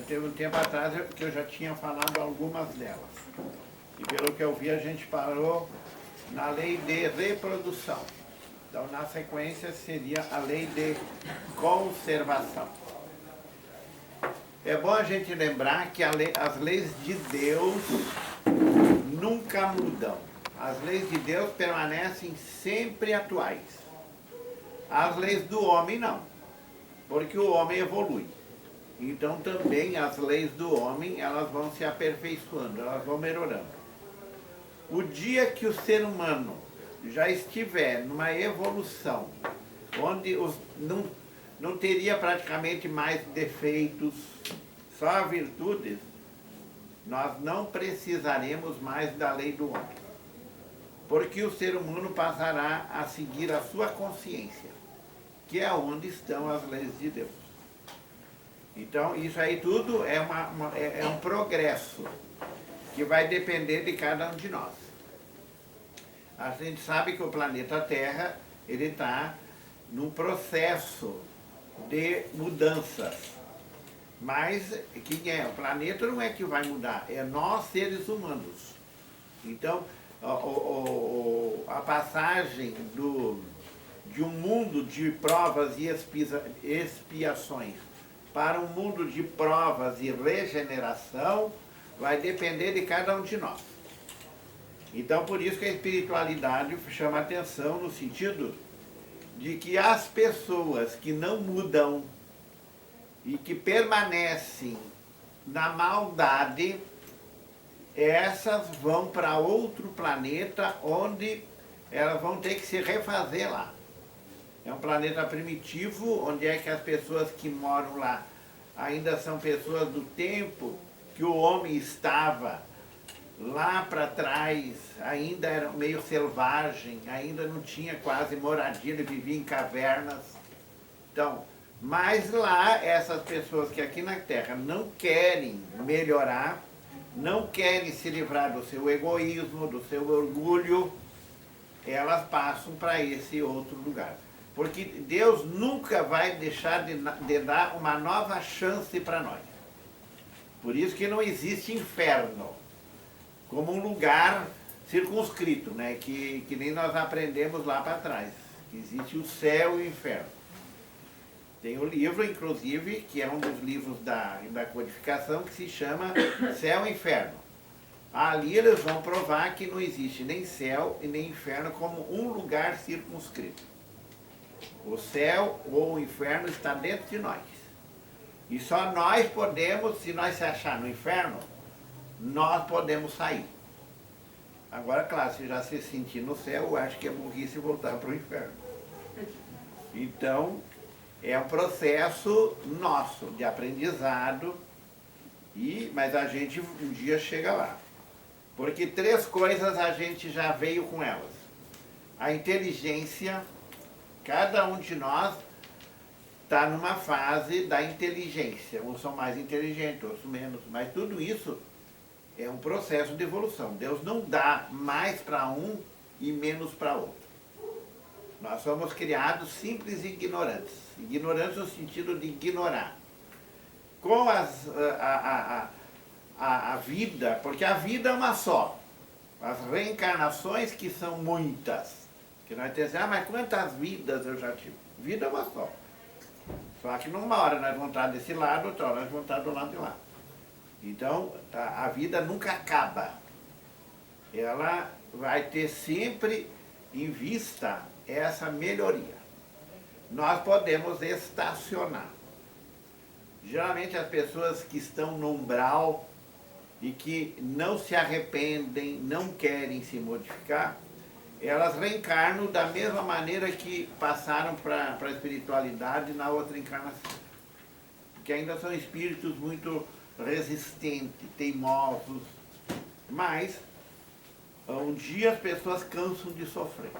Teve um tempo atrás que eu já tinha falado algumas delas. E pelo que eu vi, a gente parou na lei de reprodução. Então, na sequência, seria a lei de conservação. É bom a gente lembrar que as leis de Deus nunca mudam. As leis de Deus permanecem sempre atuais. As leis do homem não, porque o homem evolui. Então também as leis do homem, elas vão se aperfeiçoando, elas vão melhorando. O dia que o ser humano já estiver numa evolução, onde não teria praticamente mais defeitos, só virtudes, nós não precisaremos mais da lei do homem. Porque o ser humano passará a seguir a sua consciência, que é onde estão as leis de Deus. Então, isso aí tudo é um progresso que vai depender de cada um de nós. A gente sabe que o planeta Terra, ele está num processo de mudanças. Mas o planeta não é que vai mudar, é nós seres humanos. Então, a passagem de um mundo de provas e expiações para um mundo de provas e regeneração vai depender de cada um de nós. Então, por isso que a espiritualidade chama atenção no sentido de que as pessoas que não mudam e que permanecem na maldade, essas vão para outro planeta onde elas vão ter que se refazer lá. É um planeta primitivo, onde é que as pessoas que moram lá ainda são pessoas do tempo que o homem estava lá para trás, ainda era meio selvagem, ainda não tinha quase moradia, ele vivia em cavernas. Então, mas lá, essas pessoas que aqui na Terra não querem melhorar, não querem se livrar do seu egoísmo, do seu orgulho, elas passam para esse outro lugar. Porque Deus nunca vai deixar de dar uma nova chance para nós. Por isso que não existe inferno como um lugar circunscrito, né? que nem nós aprendemos lá para trás. Existe o céu e o inferno. Tem o livro, inclusive, que é um dos livros da codificação, que se chama Céu e Inferno. Ali eles vão provar que não existe nem céu e nem inferno como um lugar circunscrito. O céu ou o inferno está dentro de nós. E só nós podemos, se nós se achar no inferno, nós podemos sair. Agora, claro, se já se sentir no céu, eu acho que é burrice voltar para o inferno. Então, é um processo nosso de aprendizado, mas a gente um dia chega lá. Porque 3 coisas a gente já veio com elas. A inteligência, cada um de nós está numa fase da inteligência. Uns são mais inteligentes, outros menos, mas tudo isso é um processo de evolução. Deus não dá mais para um e menos para outro. Nós somos criados simples e ignorantes. Ignorantes no sentido de ignorar. Com a vida, porque a vida é uma só. As reencarnações que são muitas. Que nós temos assim, mas quantas vidas eu já tive? Vida é uma só. Só que numa hora nós vamos estar desse lado, outra hora nós vamos estar do lado de lá. Então, a vida nunca acaba. Ela vai ter sempre em vista essa melhoria. Nós podemos estacionar. Geralmente as pessoas que estão no umbral e que não se arrependem, não querem se modificar, elas reencarnam da mesma maneira que passaram para a espiritualidade na outra encarnação. Porque ainda são espíritos muito resistentes, teimosos, mas um dia as pessoas cansam de sofrer.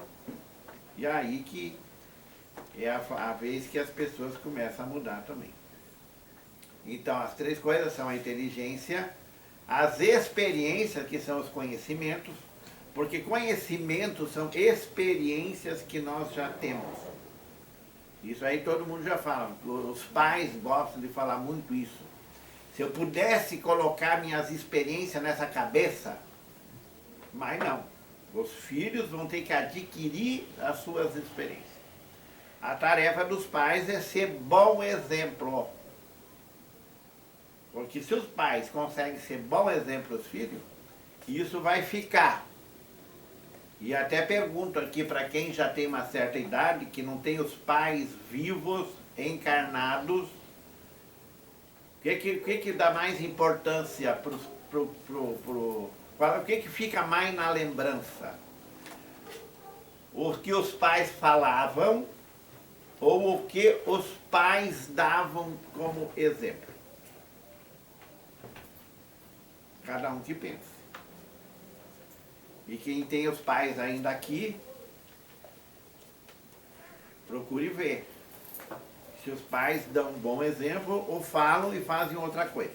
E aí que é a vez que as pessoas começam a mudar também. Então, as 3 coisas são a inteligência, as experiências, que são os conhecimentos, porque conhecimentos são experiências que nós já temos. Isso aí todo mundo já fala, os pais gostam de falar muito isso. Se eu pudesse colocar minhas experiências nessa cabeça, mas não. Os filhos vão ter que adquirir as suas experiências. A tarefa dos pais é ser bom exemplo. Porque se os pais conseguem ser bom exemplo aos filhos, isso vai ficar. E até pergunto aqui para quem já tem uma certa idade, que não tem os pais vivos, encarnados, o que dá mais importância o que fica mais na lembrança? O que os pais falavam ou o que os pais davam como exemplo? Cada um que pensa. E quem tem os pais ainda aqui, procure ver se os pais dão um bom exemplo ou falam e fazem outra coisa.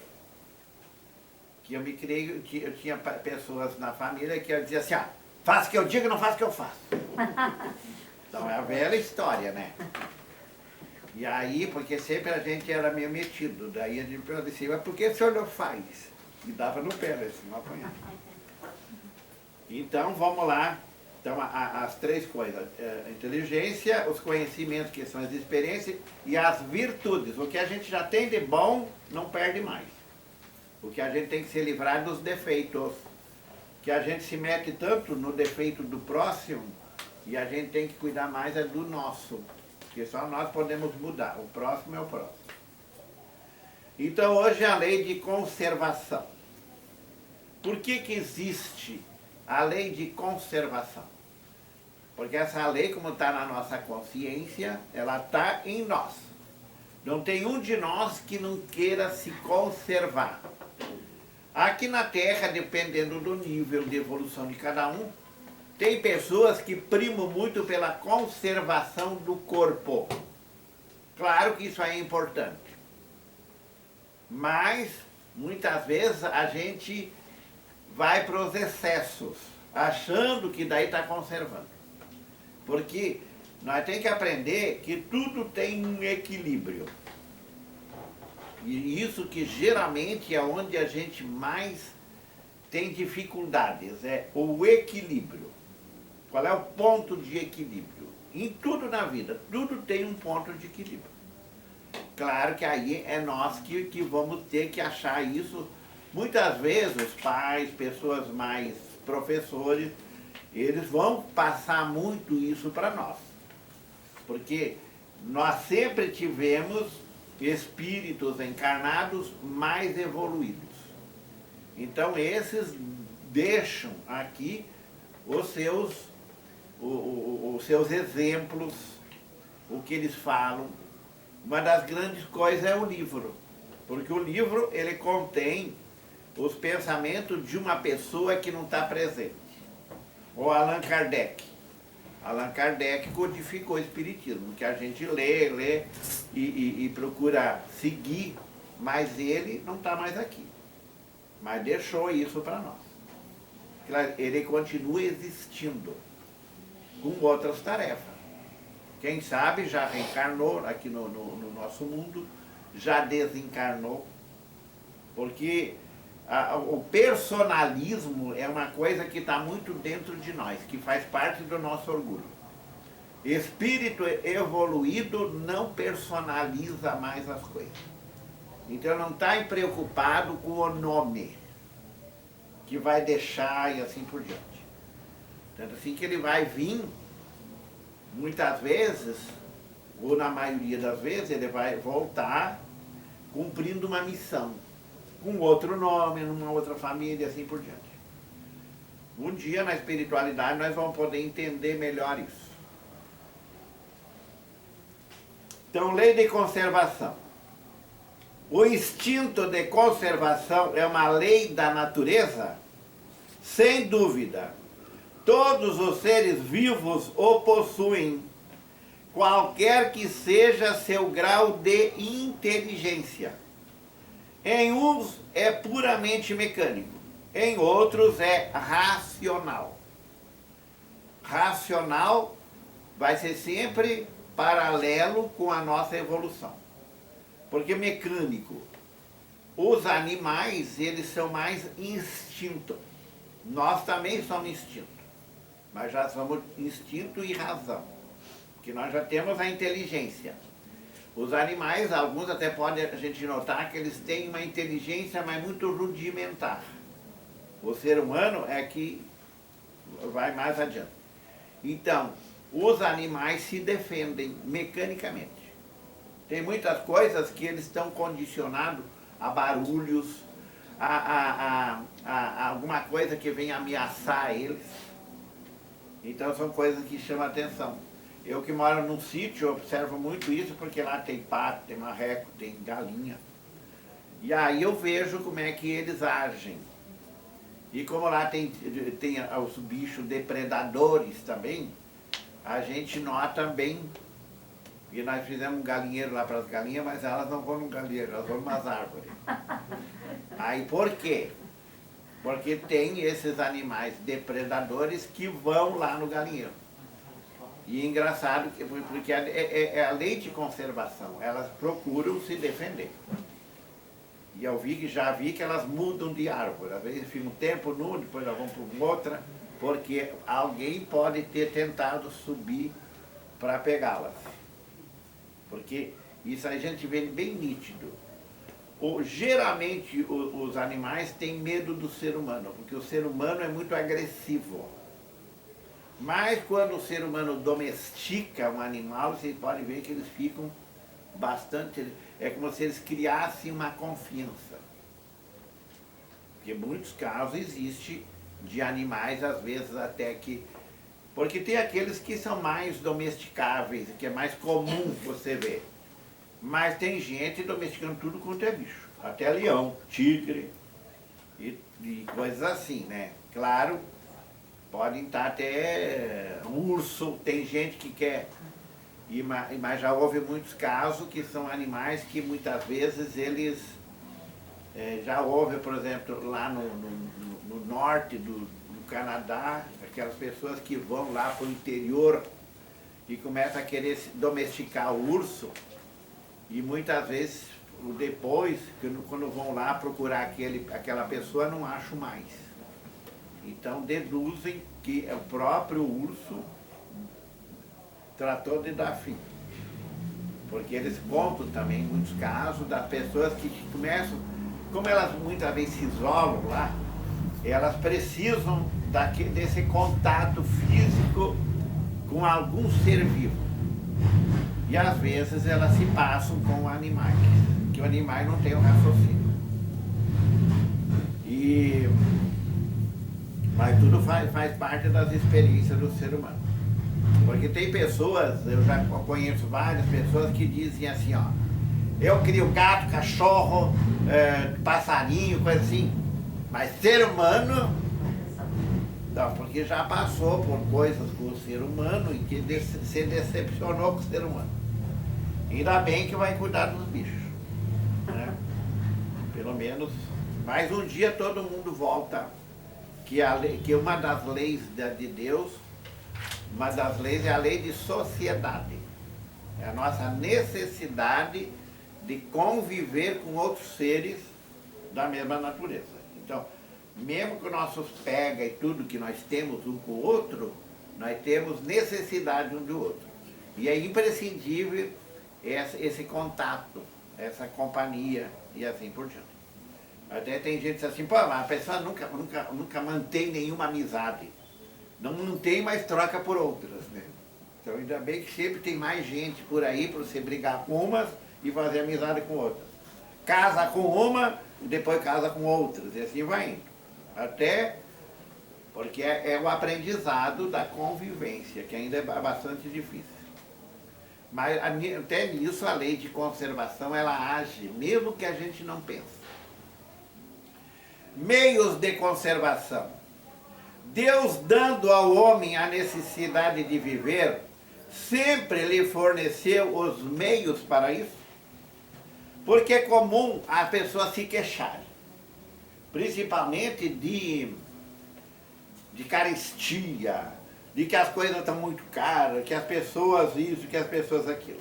Que eu me criei, eu tinha pessoas na família que diziam assim, faça o que eu digo e não faça o que eu faço. Então é a velha história, né? E aí, porque sempre a gente era meio metido, daí a gente perguntava assim, mas por que o senhor não faz? E dava no pé, né? Assim, não apanhava. Então, vamos lá. Então, as três coisas, a inteligência, os conhecimentos, que são as experiências, e as virtudes. O que a gente já tem de bom, não perde mais. O que a gente tem que se livrar dos defeitos. Que a gente se mete tanto no defeito do próximo, e a gente tem que cuidar mais do nosso. Porque só nós podemos mudar. O próximo é o próximo. Então, hoje a lei de conservação. Por que existe a lei de conservação? Porque essa lei, como está na nossa consciência, ela está em nós. Não tem um de nós que não queira se conservar. Aqui na Terra, dependendo do nível de evolução de cada um, tem pessoas que primam muito pela conservação do corpo. Claro que isso é importante. Mas, muitas vezes, a gente vai para os excessos, achando que daí está conservando. Porque nós temos que aprender que tudo tem um equilíbrio. E isso que geralmente é onde a gente mais tem dificuldades, é o equilíbrio. Qual é o ponto de equilíbrio? Em tudo na vida, tudo tem um ponto de equilíbrio. Claro que aí é nós que vamos ter que achar isso. Muitas vezes os pais, pessoas mais professores, eles vão passar muito isso para nós. Porque nós sempre tivemos espíritos encarnados mais evoluídos. Então esses deixam aqui os seus exemplos, o que eles falam. Uma das grandes coisas é o livro. Porque o livro, ele contém os pensamentos de uma pessoa que não está presente. O Allan Kardec. Allan Kardec codificou o Espiritismo, que a gente lê e procura seguir, mas ele não está mais aqui. Mas deixou isso para nós. Ele continua existindo, com outras tarefas. Quem sabe já reencarnou aqui no nosso mundo, já desencarnou, porque o personalismo é uma coisa que está muito dentro de nós, que faz parte do nosso orgulho. Espírito evoluído não personaliza mais as coisas. Então não está preocupado com o nome que vai deixar e assim por diante. Tanto assim que ele vai vir, muitas vezes, ou na maioria das vezes, ele vai voltar cumprindo uma missão, com outro nome, numa outra família, assim por diante. Um dia, na espiritualidade, nós vamos poder entender melhor isso. Então, lei de conservação. O instinto de conservação é uma lei da natureza? Sem dúvida. Todos os seres vivos o possuem, qualquer que seja seu grau de inteligência. Em uns é puramente mecânico, em outros é racional. Racional vai ser sempre paralelo com a nossa evolução. Porque mecânico, Os animais, eles são mais instinto. Nós também somos instinto, mas já somos instinto e razão, porque nós já temos a inteligência. Os animais, alguns até podem a gente notar que eles têm uma inteligência, mas muito rudimentar. O ser humano é que vai mais adiante. Então, os animais se defendem mecanicamente. Tem muitas coisas que eles estão condicionados a barulhos, a alguma coisa que venha ameaçar eles. Então são coisas que chamam a atenção. Eu que moro num sítio, observo muito isso, porque lá tem pato, tem marreco, tem galinha. E aí eu vejo como é que eles agem. E como lá tem os bichos depredadores também, a gente nota bem. E nós fizemos um galinheiro lá para as galinhas, mas elas não vão no galinheiro, elas vão nas árvores. Aí por quê? Porque tem esses animais depredadores que vão lá no galinheiro. E é engraçado, porque é a lei de conservação, elas procuram se defender. E eu já vi que elas mudam de árvore, às vezes ficam um tempo num, depois elas vão para uma outra, porque alguém pode ter tentado subir para pegá-las. Porque isso a gente vê bem nítido. Geralmente os animais têm medo do ser humano, porque o ser humano é muito agressivo. Mas quando o ser humano domestica um animal, vocês podem ver que eles ficam bastante... É como se eles criassem uma confiança. Porque em muitos casos existe de animais, às vezes até que... Porque tem aqueles que são mais domesticáveis, que é mais comum você ver. Mas tem gente domesticando tudo quanto é bicho. Até leão, tigre e coisas assim, né? Claro, podem estar até urso, tem gente que quer. Mas já houve muitos casos que são animais que muitas vezes eles... já houve, por exemplo, lá no norte do Canadá, aquelas pessoas que vão lá para o interior e começam a querer domesticar o urso, e muitas vezes depois, quando vão lá procurar aquela pessoa, não acham mais. Então deduzem que o próprio urso tratou de dar fim. Porque eles contam também muitos casos das pessoas que começam, como elas muitas vezes se isolam lá, elas precisam desse contato físico com algum ser vivo. E às vezes elas se passam com animais, que o animal não tem um raciocínio. Mas tudo faz parte das experiências do ser humano. Porque tem pessoas, eu já conheço várias pessoas que dizem assim, ó, eu crio gato, cachorro, passarinho, coisa assim, mas ser humano, não, porque já passou por coisas com o ser humano e que se decepcionou com o ser humano. Ainda bem que vai cuidar dos bichos, né? Pelo menos, mas um dia todo mundo volta, que uma das leis de Deus, uma das leis é a lei de sociedade. É a nossa necessidade de conviver com outros seres da mesma natureza. Então, mesmo que nossos pega e tudo que nós temos um com o outro, nós temos necessidade um do outro. E é imprescindível esse contato, essa companhia e assim por diante. Até tem gente que diz assim, pô, mas a pessoa nunca mantém nenhuma amizade. Não mantém, mas troca por outras, né? Então ainda bem que sempre tem mais gente por aí para você brigar com umas e fazer amizade com outras. Casa com uma e depois casa com outras, e assim vai indo. Até porque é o aprendizado da convivência, que ainda é bastante difícil. Mas até nisso a lei de conservação ela age, mesmo que a gente não pense. Meios de conservação. Deus, dando ao homem a necessidade de viver, sempre lhe forneceu os meios para isso. Porque é comum a pessoa se queixar, principalmente de carestia, de que as coisas estão muito caras, que as pessoas isso, que as pessoas aquilo.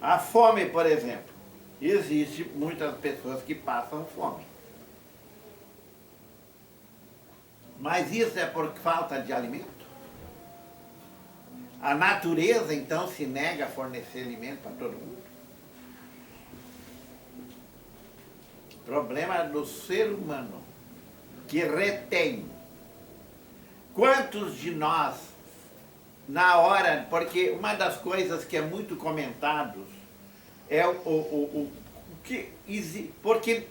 A fome, por exemplo. Existem muitas pessoas que passam fome. Mas isso é por falta de alimento? A natureza, então, se nega a fornecer alimento para todo mundo? O problema do ser humano, que retém. Quantos de nós, na hora, porque uma das coisas que é muito comentado é o que, porque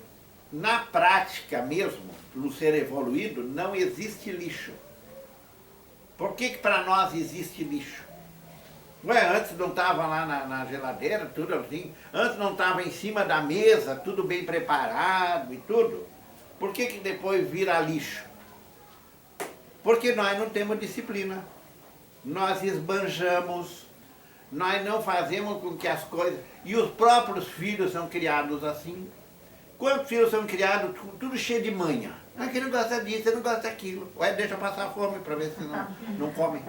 na prática mesmo, no ser evoluído, não existe lixo. Por que para nós existe lixo? Ué, antes não estava lá na geladeira, tudo assim, antes não estava em cima da mesa, tudo bem preparado e tudo. Por que depois vira lixo? Porque nós não temos disciplina. Nós esbanjamos, nós não fazemos com que as coisas... E os próprios filhos são criados assim. Quantos filhos são criados tudo cheio de manha? Ah, que não gosta disso, você não gosta daquilo. Ué, deixa passar fome para ver se não come.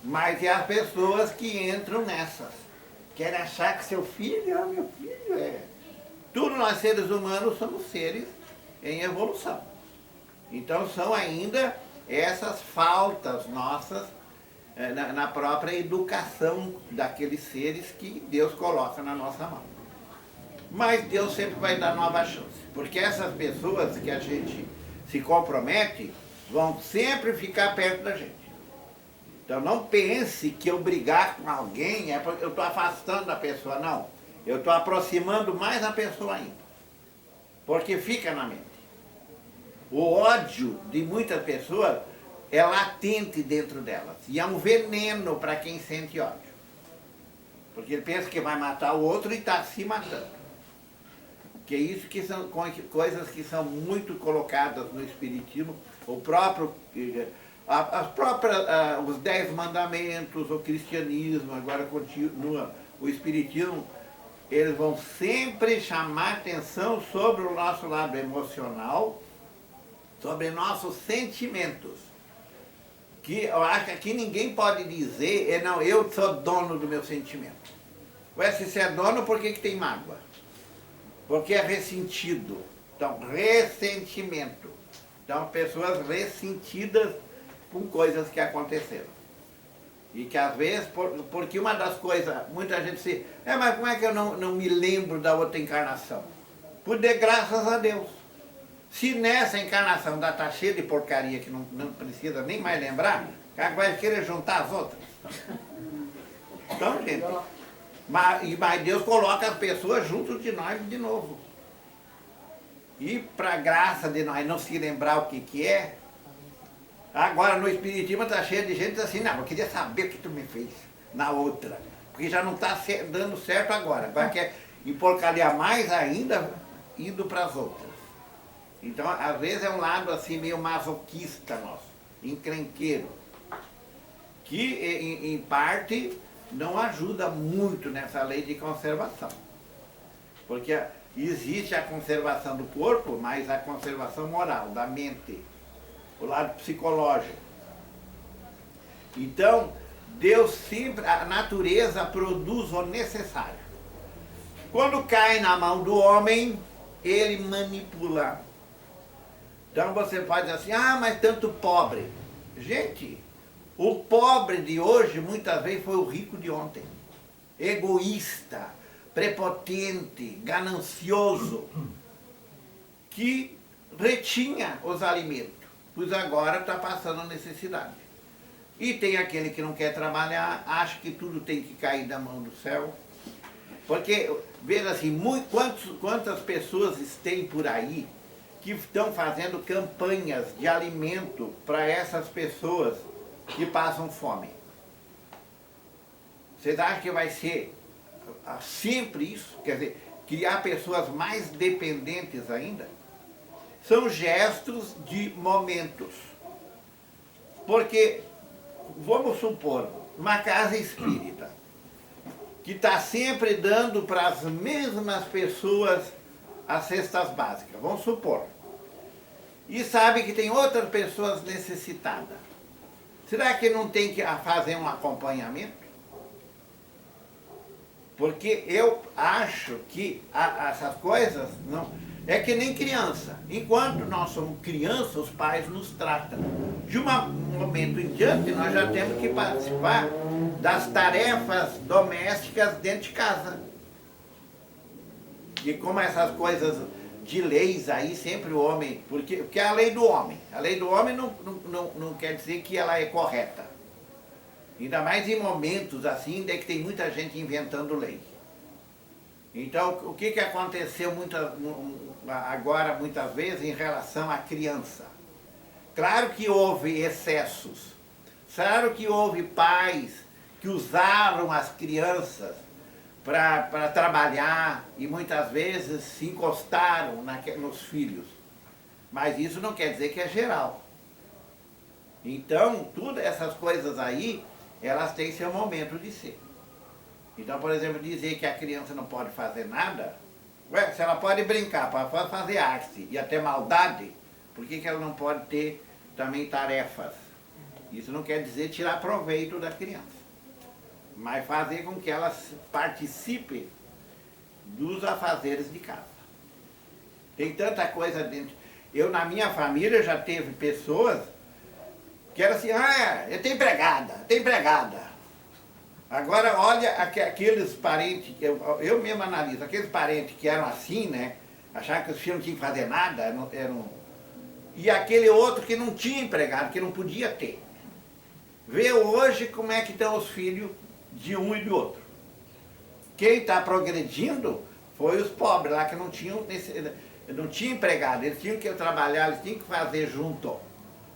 Mas é as pessoas que entram nessas. Querem achar que seu filho é meu filho. É. Tudo nós seres humanos somos seres em evolução. Então são ainda essas faltas nossas na própria educação daqueles seres que Deus coloca na nossa mão. Mas Deus sempre vai dar nova chance, porque essas pessoas que a gente se compromete vão sempre ficar perto da gente. Então não pense que eu brigar com alguém é porque eu estou afastando a pessoa, não. Eu estou aproximando mais a pessoa ainda, porque fica na mente. O ódio de muitas pessoas é latente dentro delas, e é um veneno para quem sente ódio. Porque ele pensa que vai matar o outro e está se matando. Que é isso que são coisas que são muito colocadas no Espiritismo, o próprio, os 10 mandamentos, o cristianismo, agora continua o Espiritismo, eles vão sempre chamar atenção sobre o nosso lado emocional, sobre nossos sentimentos. Que eu acho que aqui ninguém pode dizer, não, eu sou dono do meu sentimento. Ué, se você é dono, por que tem mágoa? Porque é ressentido. Então, ressentimento. Então, pessoas ressentidas com coisas que aconteceram. E que às vezes, porque uma das coisas, muita gente se... mas como é que eu não me lembro da outra encarnação? Por de graças a Deus. Se nessa encarnação da tá cheia de porcaria que não precisa nem mais lembrar, o cara vai querer juntar as outras. Então, gente... Mas Deus coloca as pessoas junto de nós de novo. E para graça de nós não se lembrar o que é, agora no Espiritismo está cheio de gente assim, não, eu queria saber o que tu me fez na outra, porque já não está dando certo agora quer emporcalhar mais ainda indo para as outras. Então, às vezes é um lado assim meio masoquista nosso, encrenqueiro, que em parte não ajuda muito nessa lei de conservação. Porque existe a conservação do corpo, mas a conservação moral, da mente, o lado psicológico. Então, Deus sempre, a natureza produz o necessário. Quando cai na mão do homem, ele manipula. Então você pode dizer assim, mas tanto pobre. Gente, o pobre de hoje, muitas vezes, foi o rico de ontem. Egoísta, prepotente, ganancioso, que retinha os alimentos, pois agora está passando necessidade. E tem aquele que não quer trabalhar, acha que tudo tem que cair da mão do céu. Porque, veja assim, quantas pessoas têm por aí que estão fazendo campanhas de alimento para essas pessoas que passam fome. Vocês acham que vai ser sempre isso? Quer dizer, criar pessoas mais dependentes ainda? São gestos de momentos. Porque, vamos supor, uma casa espírita, que está sempre dando para as mesmas pessoas as cestas básicas, vamos supor. E sabe que tem outras pessoas necessitadas. Será que não tem que fazer um acompanhamento? Porque eu acho que essas coisas não... É que nem criança. Enquanto nós somos crianças, os pais nos tratam. De um momento em diante, nós já temos que participar das tarefas domésticas dentro de casa. E como essas coisas de leis aí, sempre o homem... Porque é a lei do homem. A lei do homem não quer dizer que ela é correta. Ainda mais em momentos assim, de que tem muita gente inventando lei. Então, o que aconteceu agora, muitas vezes, em relação à criança? Claro que houve excessos. Claro que houve pais que usaram as crianças para trabalhar e muitas vezes se encostaram nos filhos. Mas isso não quer dizer que é geral. Então, todas essas coisas aí, elas têm seu momento de ser. Então, por exemplo, dizer que a criança não pode fazer nada, se ela pode brincar, pode fazer arte e até maldade, por que ela não pode ter também tarefas? Isso não quer dizer tirar proveito da criança, mas fazer com que ela participe dos afazeres de casa. Tem tanta coisa dentro. Na minha família, já teve pessoas que eram assim, eu tenho empregada. Agora, olha aqueles parentes, eu mesmo analiso, aqueles parentes que eram assim, né? Achavam que os filhos não tinham que fazer nada, e aquele outro que não tinha empregado, que não podia ter. Vê hoje como é que estão os filhos de um e do outro. Quem está progredindo foi os pobres lá que não tinham empregado, eles tinham que trabalhar, eles tinham que fazer junto.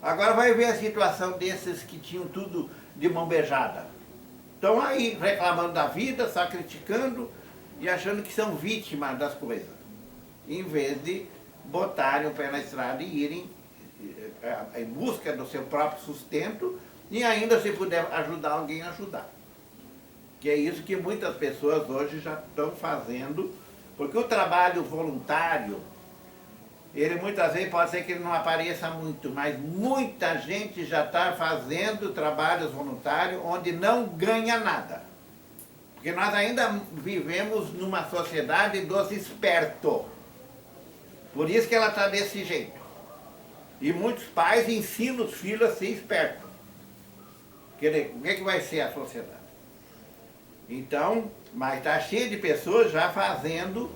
Agora vai ver a situação desses que tinham tudo de mão beijada. Estão aí reclamando da vida, só criticando e achando que são vítimas das coisas. Em vez de botarem o pé na estrada e irem em busca do seu próprio sustento e ainda, se puder ajudar alguém, ajudar. Que é isso que muitas pessoas hoje já estão fazendo, porque o trabalho voluntário, ele muitas vezes pode ser que ele não apareça muito, mas muita gente já está fazendo trabalhos voluntários onde não ganha nada. Porque nós ainda vivemos numa sociedade dos espertos. Por isso que ela está desse jeito. E muitos pais ensinam os filhos a ser espertos. Quer dizer, o que vai ser a sociedade? Então, mas está cheio de pessoas já fazendo,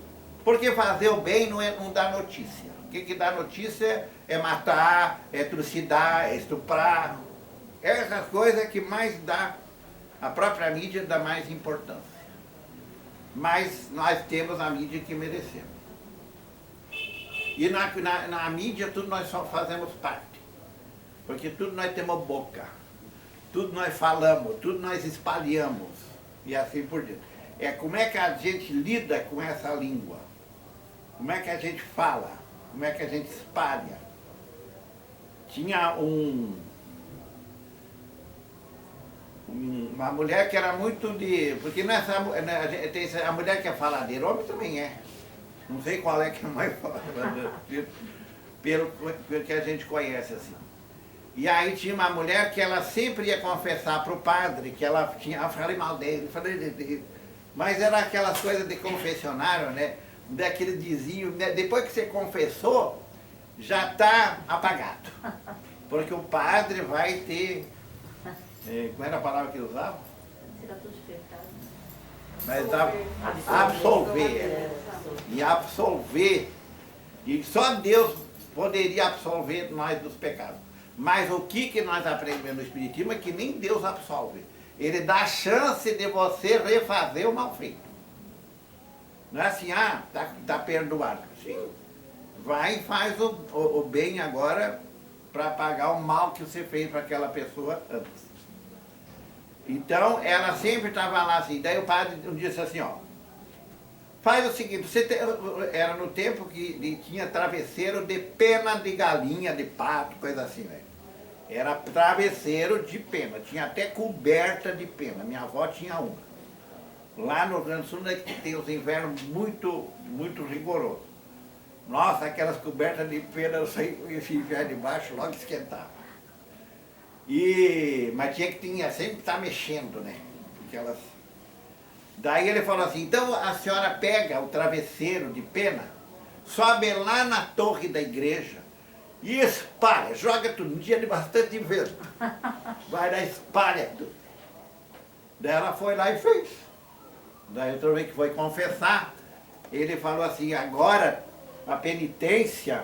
porque fazer o bem não dá notícia. O que dá notícia é matar, é trucidar, é estuprar. Essas coisas que mais dá, a própria mídia dá mais importância. Mas nós temos a mídia que merecemos. E na mídia tudo nós só fazemos parte. Porque tudo nós temos boca. Tudo nós falamos, tudo nós espalhamos. E assim por diante. Como é que a gente lida com essa língua? Como é que a gente fala? Como é que a gente espalha? Tinha uma mulher que era muito de... Porque a mulher que é faladeira, homem também é. Não sei qual é que é mais faladeira, pelo que a gente conhece assim. E aí tinha uma mulher que ela sempre ia confessar para o padre que ela tinha... Eu falei mal dele, mas era aquelas coisas de confessionário, né? Daquele diziam, né? Depois que você confessou, já está apagado. Porque o padre vai ter... como era a palavra que ele usava? Mas absolver. E absolver. E só Deus poderia absolver nós dos pecados. Mas o que nós aprendemos no Espiritismo é que nem Deus absolve. Ele dá a chance de você refazer o mal feito. Não é assim, tá perdoado. Sim. Vai e faz o bem agora para pagar o mal que você fez para aquela pessoa antes. Então, ela sempre estava lá assim. Daí o padre disse assim, faz o seguinte, era no tempo que tinha travesseiro de pena de galinha, de pato, coisa assim, né? Era travesseiro de pena, tinha até coberta de pena. Minha avó tinha uma. Lá no Rio Grande do Sul tem os invernos muito, muito rigorosos. Nossa, aquelas cobertas de pena, eu saí com esse inverno de baixo, logo esquentava. Mas tinha que sempre estar mexendo, né? Porque elas... Daí ele falou assim, então a senhora pega o travesseiro de pena, sobe lá na torre da igreja e espalha, joga tudo, um dia de bastante vento. Vai lá, espalha tudo. Daí ela foi lá e fez. Daí outra vez que foi confessar, ele falou assim, agora a penitência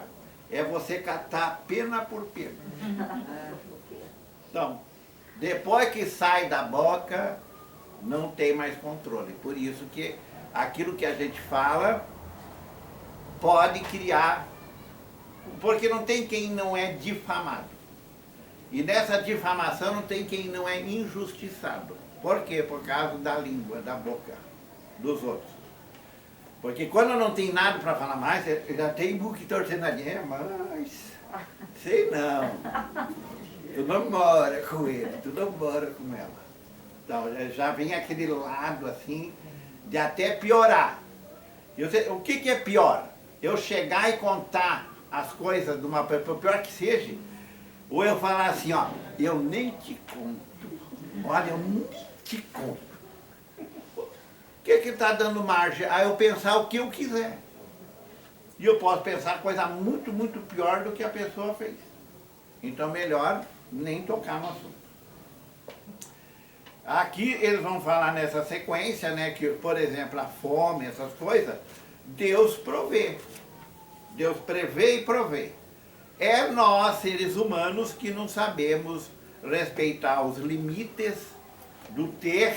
é você catar pena por pena. Então, depois que sai da boca, não tem mais controle. Por isso que aquilo que a gente fala pode criar, porque não tem quem não é difamado. E nessa difamação não tem quem não é injustiçado. Por quê? Por causa da língua, da boca dos outros. Porque quando não tem nada para falar mais, já tem buque torcendo a linha, mas sei não. Tu não mora com ele, tu não mora com ela. Então já vem aquele lado assim de até piorar. O que é pior? Eu chegar e contar as coisas de uma pessoa, pior que seja, ou eu falar assim, ó, eu nem te conto. Olha, eu nem te conto. O que está dando margem? Aí eu pensar o que eu quiser. E eu posso pensar coisa muito, muito pior do que a pessoa fez. Então melhor nem tocar no assunto. Aqui eles vão falar nessa sequência, né, que, por exemplo, a fome, essas coisas, Deus provê. Deus prevê e provê. É nós, seres humanos, que não sabemos respeitar os limites do ter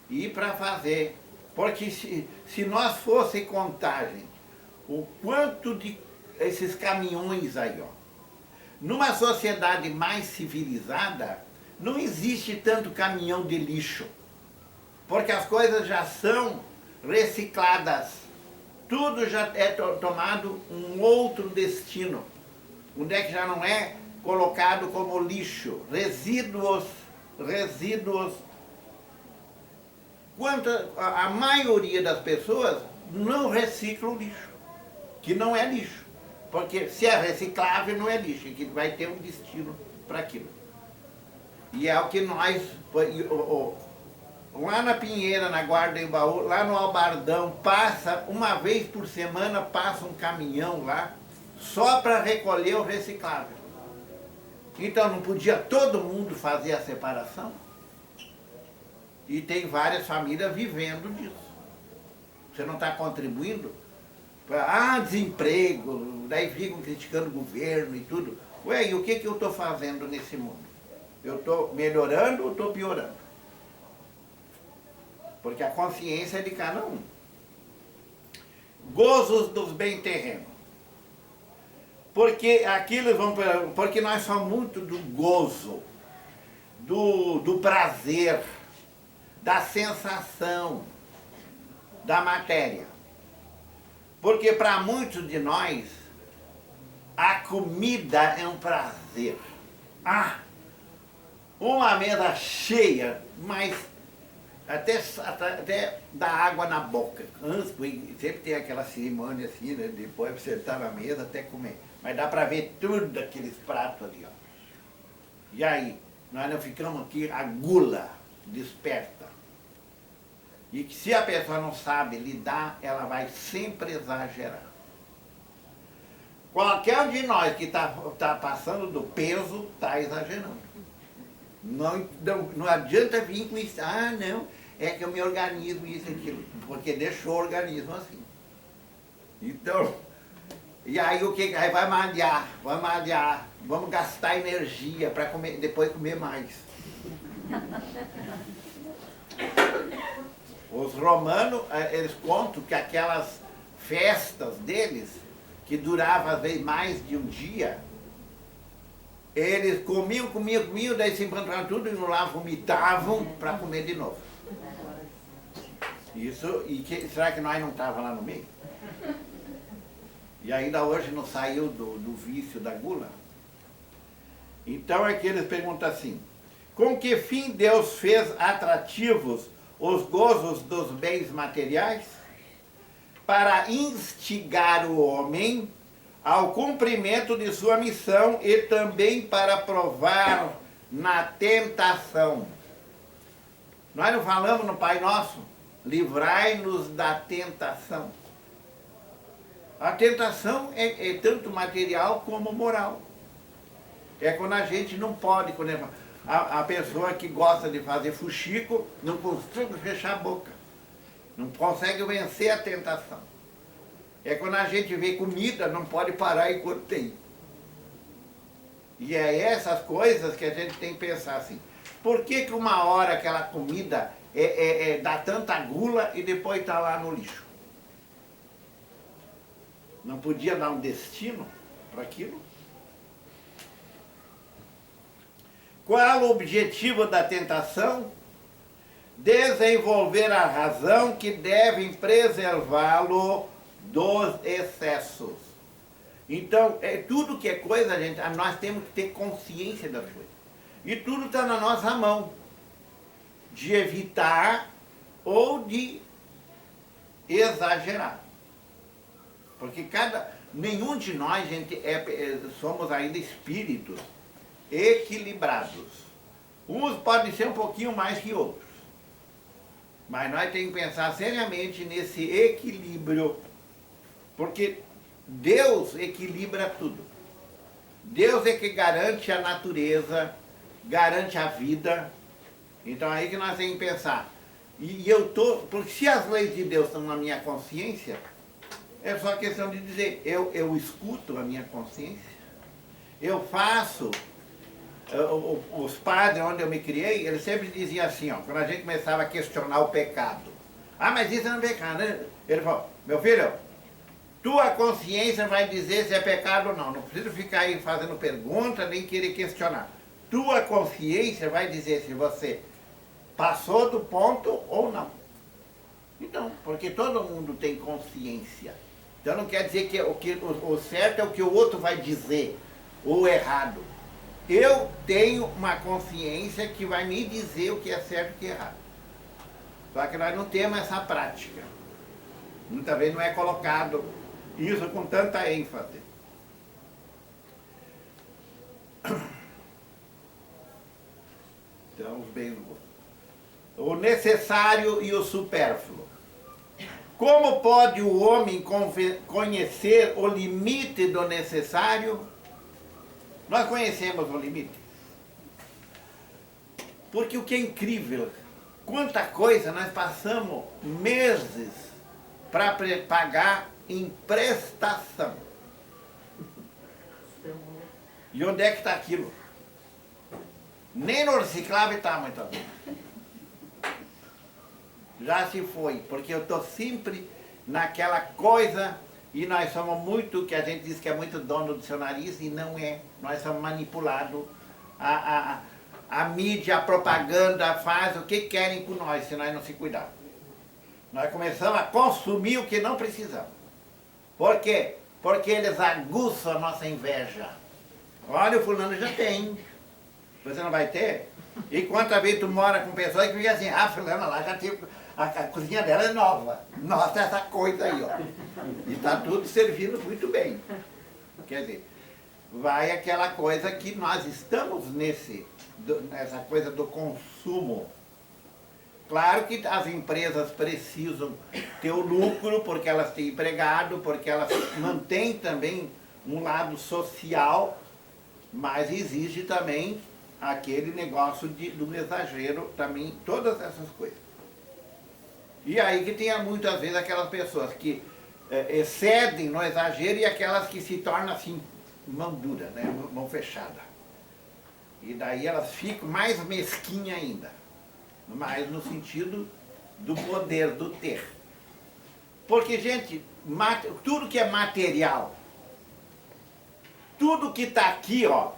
e para fazer. Porque se nós fosse contar, gente, o quanto de esses caminhões aí, ó, numa sociedade mais civilizada, não existe tanto caminhão de lixo, porque as coisas já são recicladas, tudo já é tomado um outro destino, onde é que já não é colocado como lixo, resíduos. Quanto a maioria das pessoas não reciclam lixo, que não é lixo, porque se é reciclável não é lixo, que vai ter um destino para aquilo. E é o que nós, lá na Pinheira, na Guarda-Embaú, lá no Albardão, passa, uma vez por semana, passa um caminhão lá, só para recolher o reciclável. Então não podia todo mundo fazer a separação? E tem várias famílias vivendo disso. Você não está contribuindo? Desemprego, daí ficam criticando o governo e tudo. Ué, e o que eu estou fazendo nesse mundo? Eu estou melhorando ou estou piorando? Porque a consciência é de cada um. Gozos dos bens terrenos. Porque porque nós somos muito do gozo, do prazer, da sensação, da matéria. Porque para muitos de nós, a comida é um prazer. Uma mesa cheia, mas até dá água na boca. Sempre tem aquela cerimônia assim, né? Depois você sentar na mesa até comer. Mas dá para ver tudo aqueles pratos ali, ó. E aí, nós não ficamos aqui, a gula desperta. E que se a pessoa não sabe lidar, ela vai sempre exagerar. Qualquer um de nós que está passando do peso, está exagerando. Não adianta vir com isso, não, é que o meu organismo isso e aquilo, porque deixou o organismo assim. Então, e aí o que? Aí vai malhar, vamos gastar energia para depois comer mais. Os romanos, eles contam que aquelas festas deles, que duravam às vezes mais de um dia, eles comiam, daí se encontravam tudo e lá vomitavam para comer de novo. Isso, será que nós não estávamos lá no meio? E ainda hoje não saiu do vício da gula? Então é que eles perguntam assim, com que fim Deus fez atrativos os gozos dos bens materiais? Para instigar o homem ao cumprimento de sua missão e também para provar na tentação. Nós não falamos no Pai Nosso livrai-nos da tentação. A tentação é tanto material como moral. É quando a gente não pode, quando a pessoa que gosta de fazer fuxico não consegue fechar a boca. Não consegue vencer a tentação. É quando a gente vê comida, não pode parar enquanto tem. E é essas coisas que a gente tem que pensar assim. Por que que uma hora aquela comida dá tanta gula e depois está lá no lixo? Não podia dar um destino para aquilo? Qual o objetivo da tentação? Desenvolver a razão que deve preservá-lo dos excessos. Então, tudo que é coisa, gente, nós temos que ter consciência das coisas. E tudo está na nossa mão. De evitar ou de exagerar. Porque nenhum de nós, gente, somos ainda espíritos equilibrados. Uns podem ser um pouquinho mais que outros. Mas nós temos que pensar seriamente nesse equilíbrio. Porque Deus equilibra tudo. Deus é que garante a natureza, garante a vida. Então aí que nós temos que pensar. Porque se as leis de Deus estão na minha consciência, é só questão de dizer, eu escuto a minha consciência, eu faço, os padres onde eu me criei, eles sempre diziam assim, ó, quando a gente começava a questionar o pecado. Ah, mas isso não é pecado, né? Ele falou, meu filho, tua consciência vai dizer se é pecado ou não, não precisa ficar aí fazendo pergunta, nem querer questionar. Tua consciência vai dizer se você passou do ponto ou não. Então, porque todo mundo tem consciência. Então não quer dizer que o certo é o que o outro vai dizer, ou errado. Eu tenho uma consciência que vai me dizer o que é certo e o que é errado. Só que nós não temos essa prática. Muitas vezes não é colocado isso com tanta ênfase. Então, os bens do outro. O necessário e o supérfluo. Como pode o homem conhecer o limite do necessário? Nós conhecemos o limite. Porque o que é incrível, quanta coisa nós passamos meses para pagar em prestação. E onde é que está aquilo? Nem no reciclável está muitas vezes. Já se foi, porque eu estou sempre naquela coisa, e nós somos muito, que a gente diz que é muito dono do seu nariz, e não é. Nós somos manipulados. A mídia, a propaganda faz o que querem com nós, se nós não se cuidarmos. Nós começamos a consumir o que não precisamos. Por quê? Porque eles aguçam a nossa inveja. Olha, o fulano já tem. Você não vai ter? E quantas vezes tu mora com pessoas que ficam assim, fulano lá já tem... A cozinha dela é nova. Nossa, essa coisa aí, ó. E está tudo servindo muito bem. Quer dizer, vai aquela coisa que nós estamos nessa coisa do consumo. Claro que as empresas precisam ter o lucro, porque elas têm empregado, porque elas mantêm também um lado social, mas existe também aquele negócio do exagero também, todas essas coisas. E aí que tem muitas vezes aquelas pessoas que excedem no exagero e aquelas que se tornam assim, mão dura, né? Mão fechada. E daí elas ficam mais mesquinhas ainda. Mas no sentido do poder, do ter. Porque, gente, tudo que é material, tudo que está aqui, ó,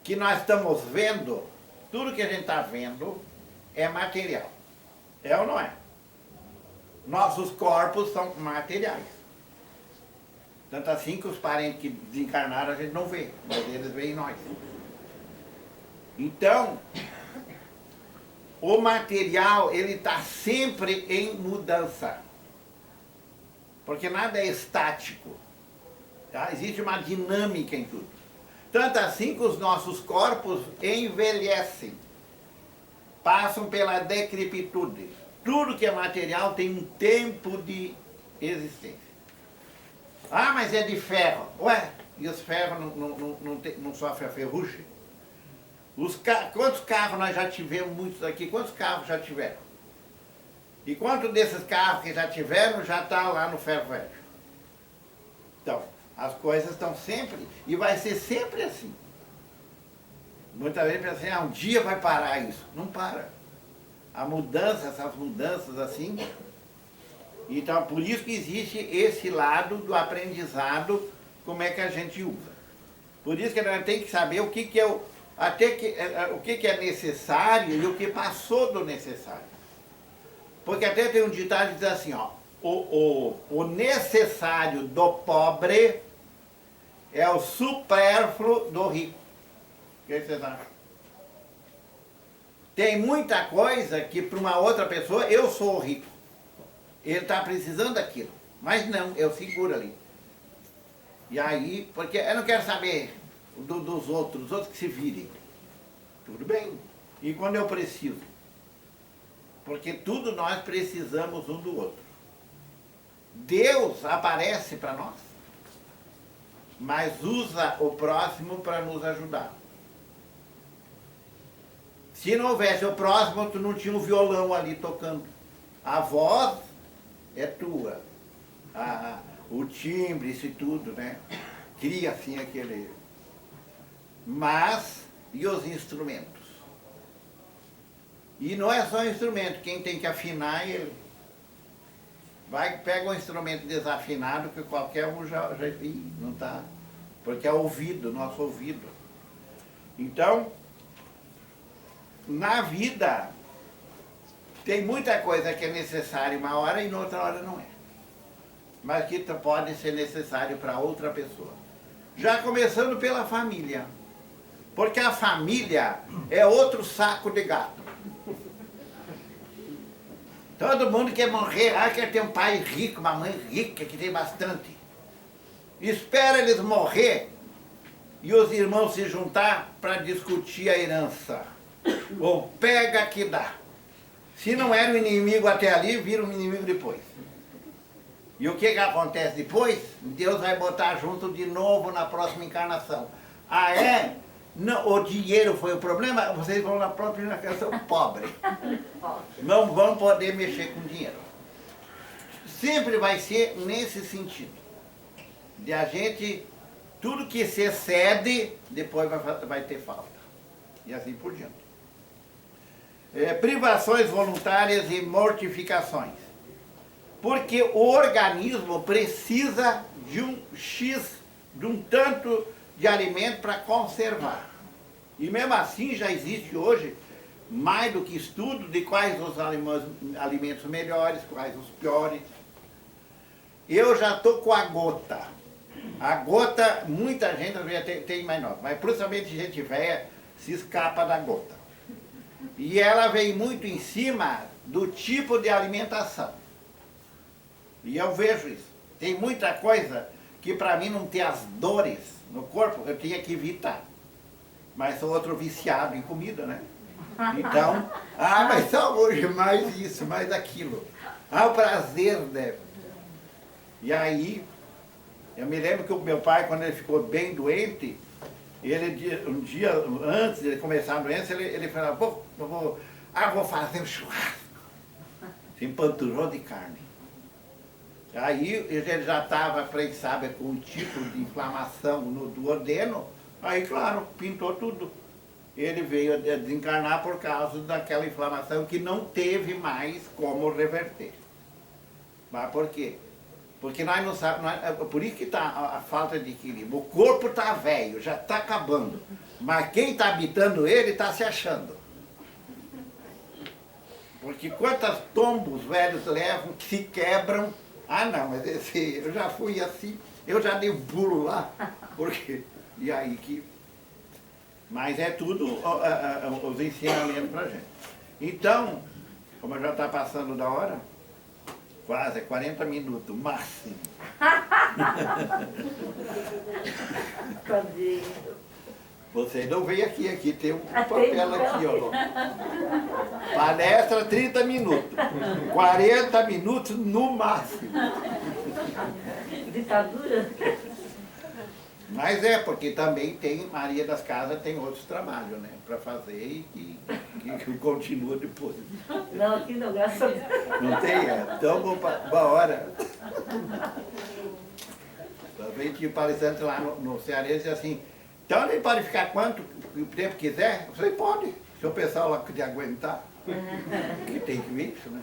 que nós estamos vendo, tudo que a gente está vendo é material. É ou não é? Nossos corpos são materiais. Tanto assim que os parentes que desencarnaram a gente não vê, mas eles veem nós. Então, o material, ele está sempre em mudança. Porque nada é estático. Tá? Existe uma dinâmica em tudo. Tanto assim que os nossos corpos envelhecem. Passam pela decrepitude. Tudo que é material tem um tempo de existência. Ah, mas é de ferro. Ué, e os ferros não sofrem a ferrugem? Quantos carros nós já tivemos, muitos aqui, quantos carros já tiveram? E quantos desses carros que já tiveram já estão lá no ferro velho? Então, as coisas estão sempre, e vai ser sempre assim. Muitas vezes pensa assim, um dia vai parar isso. Não para. A mudança, essas mudanças assim. Então, por isso que existe esse lado do aprendizado, como é que a gente usa. Por isso que a gente tem que saber o que é o que é necessário e o que passou do necessário. Porque até tem um ditado que diz assim, ó, o necessário do pobre é o supérfluo do rico. O que vocês acham? Tem muita coisa que para uma outra pessoa, eu sou o rico. Ele está precisando daquilo. Mas não, eu seguro ali. E aí, porque eu não quero saber dos outros, os outros que se virem. Tudo bem. E quando eu preciso? Porque tudo nós precisamos um do outro. Deus aparece para nós, mas usa o próximo para nos ajudar. Se não houvesse o próximo, tu não tinha um violão ali tocando. A voz é tua. O timbre, isso e tudo, né? Cria assim aquele... Mas, e os instrumentos? E não é só instrumento, quem tem que afinar ele. Pega um instrumento desafinado que qualquer um já não está. Porque é ouvido, nosso ouvido. Então, na vida, tem muita coisa que é necessária uma hora e na outra hora não é. Mas que pode ser necessário para outra pessoa. Já começando pela família. Porque a família é outro saco de gato. Todo mundo quer morrer, quer ter um pai rico, uma mãe rica, que tem bastante. Espera eles morrer e os irmãos se juntar para discutir a herança. Ou pega que dá. Se não era um inimigo até ali, vira um inimigo depois. E o que acontece depois? Deus vai botar junto de novo na próxima encarnação. Ah, é? Não, o dinheiro foi o problema? Vocês vão na própria encarnação pobre. Não vão poder mexer com dinheiro. Sempre vai ser nesse sentido. De a gente, tudo que se excede, depois vai ter falta. E assim por diante. Privações voluntárias e mortificações. Porque o organismo precisa de um X, de um tanto de alimento para conservar. E mesmo assim já existe hoje mais do que estudo de quais os alimentos melhores, quais os piores. Eu já estou com a gota. A gota, muita gente tem mais nova, mas principalmente gente velha se escapa da gota. E ela vem muito em cima do tipo de alimentação. E eu vejo isso. Tem muita coisa que para mim não ter as dores no corpo, eu tinha que evitar. Mas sou outro viciado em comida, né? Então, mas só hoje mais isso, mais aquilo. O prazer, né? E aí, eu me lembro que o meu pai, quando ele ficou bem doente, ele, um dia antes de ele começar a doença, ele falava, vou fazer um churrasco. Se empanturrou de carne. Aí ele já estava, sabe, com um tipo de inflamação no duodeno, aí claro, pintou tudo. Ele veio a desencarnar por causa daquela inflamação que não teve mais como reverter. Mas por quê? Porque nós não sabemos, por isso que está a falta de equilíbrio. O corpo está velho, já está acabando, mas quem está habitando ele está se achando. Porque quantos tombos velhos levam que se quebram. Não, mas eu já fui assim, eu já dei um pulo lá, porque, e aí que... Mas é tudo os ensinamentos para a gente. Então, como já está passando da hora, quase 40 minutos, máximo. Você não veio aqui tem um papel aqui, ó. Palestra 30 minutos. 40 minutos no máximo. Ditadura? Mas é, porque também tem, Maria das Casas tem outros trabalhos, né? Para fazer e que continua depois. Não, aqui não, graças a Deus. Não tem? É. Então, boa hora. Também tinha palestrante lá no Cearense assim, então ele pode ficar quanto o tempo quiser? Eu falei, pode, se o pessoal lá quiser aguentar. Que tem que ver isso, né?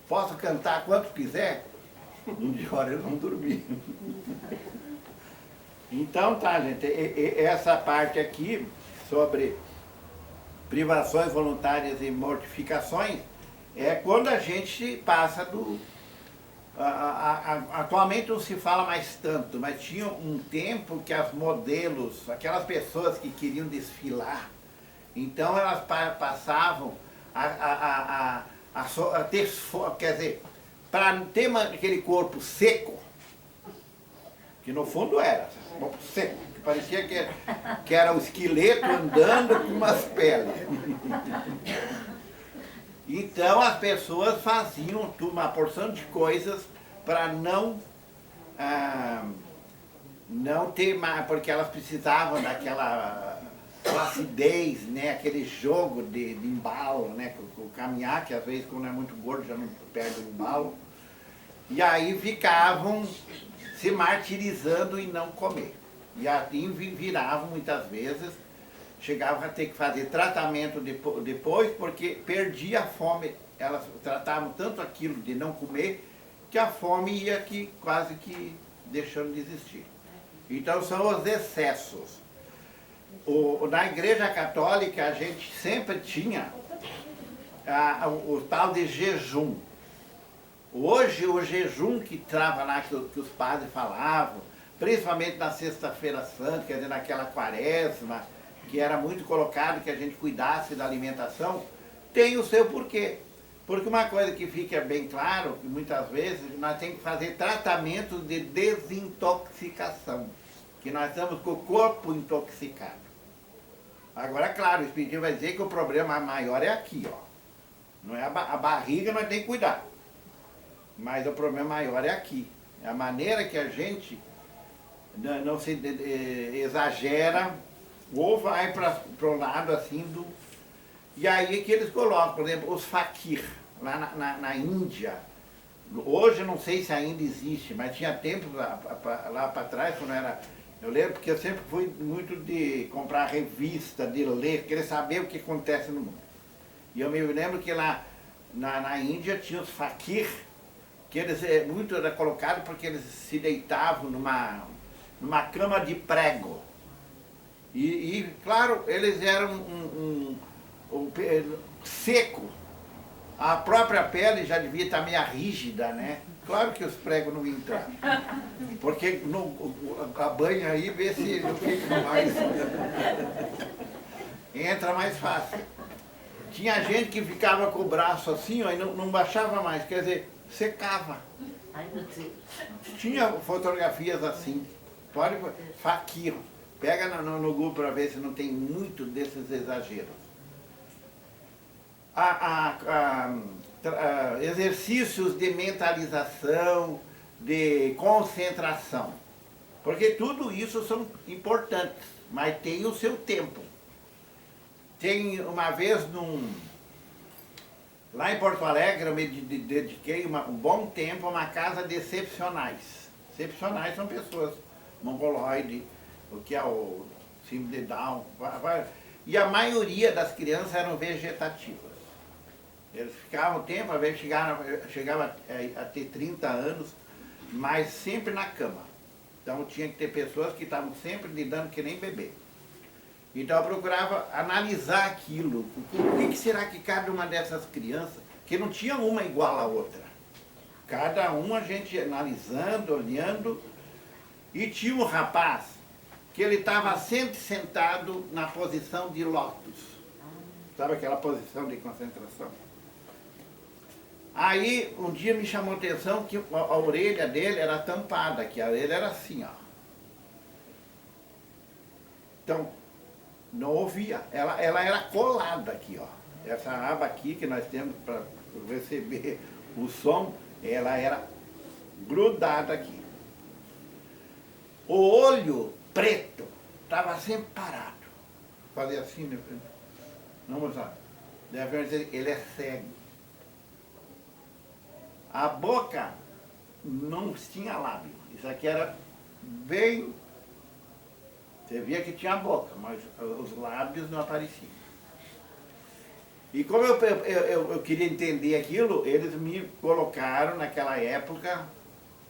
Posso cantar quanto quiser? Um de hora eles vão dormir. Então tá, gente, essa parte aqui sobre privações voluntárias e mortificações é quando a gente passa do... Atualmente não se fala mais tanto, mas tinha um tempo que as modelos, aquelas pessoas que queriam desfilar, então elas passavam a ter, quer dizer, para ter aquele corpo seco, que no fundo era corpo seco, que parecia que era o esqueleto andando com umas peles. Então as pessoas faziam uma porção de coisas para não ter mais, porque elas precisavam daquela flacidez, né? Aquele jogo de embalo, né? O caminhar, que às vezes quando é muito gordo já não perde o embalo. E aí ficavam se martirizando em não comer. E assim viravam muitas vezes, chegavam a ter que fazer tratamento depois, porque perdia a fome. Elas tratavam tanto aquilo de não comer, que a fome ia quase que deixando de existir. Então são os excessos. Na Igreja Católica a gente sempre tinha o tal de jejum. Hoje o jejum que estava lá, que os padres falavam, principalmente na Sexta-feira Santa, quer dizer, naquela quaresma, que era muito colocado que a gente cuidasse da alimentação, tem o seu porquê. Porque uma coisa que fica bem claro, que muitas vezes nós temos que fazer tratamento de desintoxicação, que nós estamos com o corpo intoxicado. Agora, claro, o Espiritismo vai dizer que o problema maior é aqui, ó. Não é a barriga, nós temos que cuidar. Mas o problema maior é aqui. É a maneira que a gente não se exagera ou vai para o lado assim do... E aí que eles colocam, por exemplo, os fakir, lá na Índia. Hoje não sei se ainda existe, mas tinha tempo lá para trás, quando era... Eu lembro porque eu sempre fui muito de comprar revista, de ler, querer saber o que acontece no mundo. E eu me lembro que lá na Índia tinha os fakir, que eles muito era colocado porque eles se deitavam numa cama de prego. E claro, eles eram seco. A própria pele já devia estar meio rígida, né? Claro que os pregos não entraram. Porque a banha aí vê se não fica mais. Entra mais fácil. Tinha gente que ficava com o braço assim, ó, e não baixava mais, quer dizer, secava. Ai, meu Deus. Tinha fotografias assim, pode, fakir. Pega no Google para ver se não tem muito desses exageros. Exercícios de mentalização, de concentração. Porque tudo isso são importantes, mas tem o seu tempo. Tem uma vez lá em Porto Alegre eu me dediquei um bom tempo a uma casa de excepcionais. Excepcionais são pessoas mongoloides, o que é o síndrome de Down. E a maioria das crianças eram vegetativas. Eles ficavam tempo, às vezes chegava a ter 30 anos, mas sempre na cama. Então tinha que ter pessoas que estavam sempre lidando que nem bebê. Então eu procurava analisar aquilo. O que será que cada uma dessas crianças, que não tinha uma igual à outra, cada uma a gente analisando, olhando, e tinha um rapaz que ele estava sempre sentado na posição de lótus. Sabe aquela posição de concentração? Aí, um dia me chamou a atenção que a orelha dele era tampada, que a orelha era assim, ó. Então, não ouvia. Ela era colada aqui, ó. Essa aba aqui que nós temos para receber o som, ela era grudada aqui. O olho preto estava sempre parado. Fazia assim, né? Não, moçada. Deve dizer, ele é cego. A boca não tinha lábio. Isso aqui era bem... Você via que tinha boca, mas os lábios não apareciam. E como eu queria entender aquilo, eles me colocaram naquela época,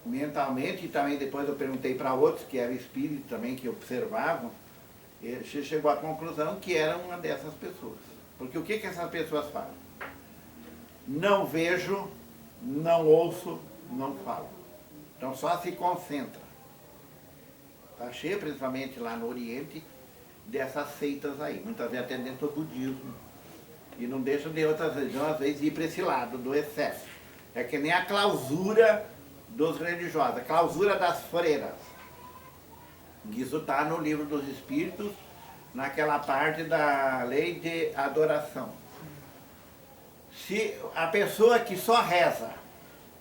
mentalmente, e também depois eu perguntei para outros, que eram espíritos também, que observavam, ele chegou à conclusão que era uma dessas pessoas. Porque o que essas pessoas falam? Não vejo, não ouço, não falo. Então só se concentra. Está cheio, principalmente lá no Oriente, dessas seitas aí. Muitas vezes até dentro do budismo. E não deixam de outras vezes, às vezes, ir para esse lado do excesso. É que nem a clausura dos religiosos, a clausura das freiras. Isso está no livro dos Espíritos, naquela parte da lei de adoração. Se a pessoa que só reza,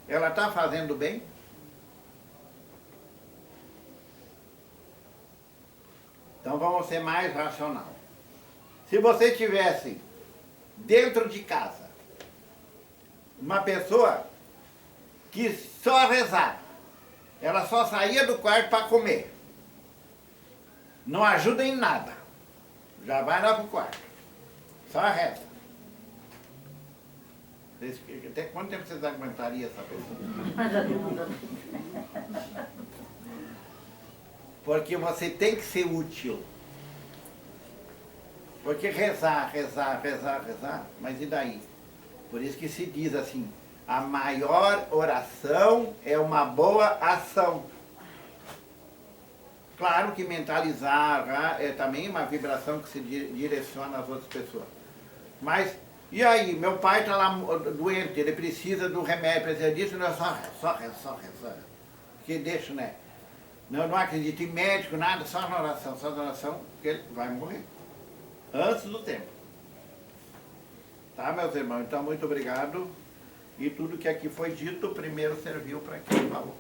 ela está fazendo bem? Então vamos ser mais racional. Se você tivesse dentro de casa uma pessoa que só rezava, ela só saía do quarto para comer, não ajuda em nada, já vai lá para o quarto, só reza. Até quanto tempo vocês aguentariam essa pessoa? Porque você tem que ser útil. Porque rezar, mas e daí? Por isso que se diz assim, a maior oração é uma boa ação. Claro que mentalizar é também uma vibração que se direciona às outras pessoas. Mas, e aí, meu pai está lá doente, ele precisa do remédio, precisa disso, não é só reza. Que deixa, né? Não acredito em médico, nada, só na oração, porque ele vai morrer. Antes do tempo. Tá, meus irmãos? Então, muito obrigado. E tudo que aqui foi dito, primeiro serviu para quem falou.